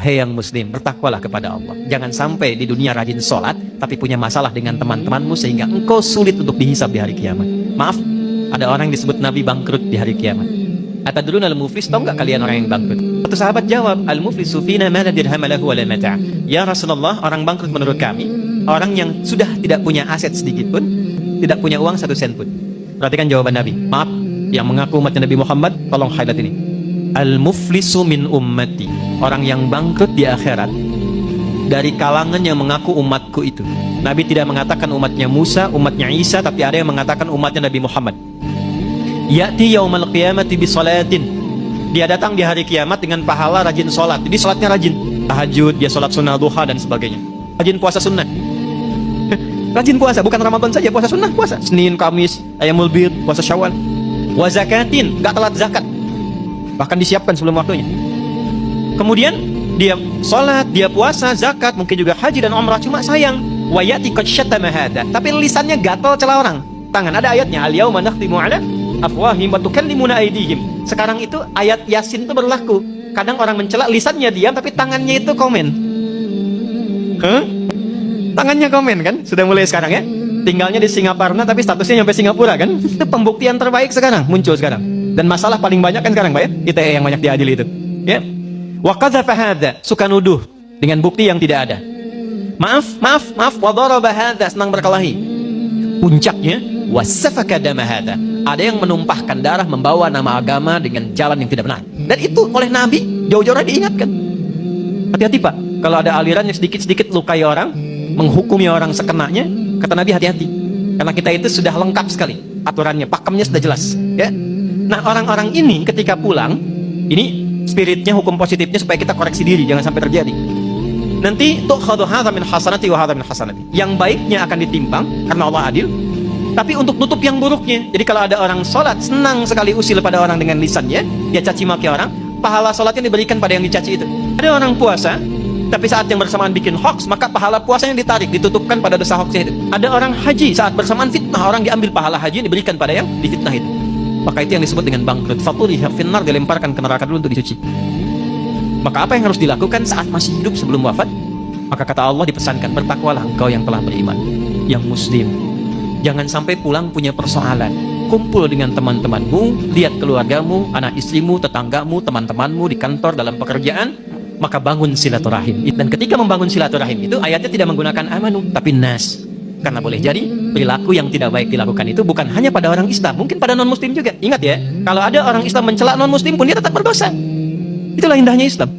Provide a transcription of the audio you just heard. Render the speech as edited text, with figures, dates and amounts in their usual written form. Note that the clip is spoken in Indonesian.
Hei yang muslim, bertakwalah kepada Allah. Jangan sampai di dunia rajin sholat, tapi punya masalah dengan teman-temanmu sehingga engkau sulit untuk dihisab di hari kiamat. Maaf, ada orang yang disebut Nabi bangkrut di hari kiamat. Atadrun al-muflis, tahu nggak kalian orang yang bangkrut? Satu sahabat jawab, al-muflisu fina ma la dirham lahu wa la mata'. Ya Rasulullah, orang bangkrut menurut kami, orang yang sudah tidak punya aset sedikit pun, tidak punya uang 1 sen pun. Perhatikan jawaban Nabi. Maaf, yang mengaku umatnya Nabi Muhammad, tolong highlight ini. Al-muflisu min ummati, orang yang bangkrut di akhirat dari kalangan yang mengaku umatku itu. Nabi tidak mengatakan umatnya Musa, umatnya Isa, tapi ada yang mengatakan umatnya Nabi Muhammad. Ya'ti yaumal qiyamati bi salatin, dia datang di hari kiamat dengan pahala rajin sholat. Jadi sholatnya rajin, tahajud, dia sholat sunnah duha dan sebagainya. Rajin puasa sunnah. Rajin puasa, bukan Ramadan saja, puasa sunnah, puasa Senin, Kamis, Ayyamul Bid, puasa Syawal. Wa zakatin, gak telat zakat, bahkan disiapkan sebelum waktunya. Kemudian dia sholat, dia puasa, zakat, mungkin juga haji dan umrah. Cuma sayang, wa ya'ti qad syattama hadza, tapi lisannya gatal cela orang. Tangan, ada ayatnya, al yauma nakhtimu ala afwahihim wa tukallimuna aydihim. Sekarang itu ayat Yasin itu berlaku. Kadang orang mencela, lisannya diam tapi tangannya itu komen. Tangannya komen kan? Sudah mulai sekarang ya. Tinggalnya di Singaparna tapi statusnya sampai Singapura kan? Itu pembuktian terbaik sekarang, muncul sekarang. Dan masalah paling banyak kan sekarang Pak ya? ITE yang banyak diadili itu. Ya. Wa qadzafa hadza, suka nuduh dengan bukti yang tidak ada. Maaf, wa daraba hadza, senang berkelahi. Puncaknya wasafaka dama hadza, ada yang menumpahkan darah, membawa nama agama dengan jalan yang tidak benar. Dan itu oleh Nabi jauh-jauh diingatkan. Hati-hati Pak, kalau ada aliran yang sedikit-sedikit lukai orang, menghukumi orang sekenanya, kata Nabi hati-hati. Karena kita itu sudah lengkap sekali aturannya, pakemnya sudah jelas, ya. Nah, orang-orang ini ketika pulang, ini spiritnya, hukum positifnya supaya kita koreksi diri, jangan sampai terjadi. Nanti tu'khadhu hadza min hasanati wa hadza min hasanati. Yang baiknya akan ditimbang karena Allah adil, tapi untuk tutup yang buruknya. Jadi kalau ada orang sholat, senang sekali usil pada orang dengan lisannya, dia caci maki orang, pahala sholatnya diberikan pada yang dicaci itu. Ada orang puasa, tapi saat yang bersamaan bikin hoax, maka pahala puasanya ditarik, ditutupkan pada dosa hoaxnya itu. Ada orang haji, saat bersamaan fitnah, orang diambil pahala haji yang diberikan pada yang difitnah itu. Maka itu yang disebut dengan bangkrut. Faturiha finnar, dilemparkan ke neraka dulu untuk dicuci. Maka apa yang harus dilakukan saat masih hidup sebelum wafat? Maka kata Allah dipesankan, bertakwalah engkau yang telah beriman, yang muslim. Jangan sampai pulang punya persoalan. Kumpul dengan teman-temanmu, lihat keluargamu, anak istrimu, tetanggamu, teman-temanmu di kantor, dalam pekerjaan, maka bangun silaturahim. Dan ketika membangun silaturahim itu, ayatnya tidak menggunakan amanu, tapi nas. Karena boleh jadi perilaku yang tidak baik dilakukan itu bukan hanya pada orang Islam, mungkin pada non-muslim juga. Ingat ya, kalau ada orang Islam mencela non-muslim pun dia tetap berdosa. Itulah indahnya Islam.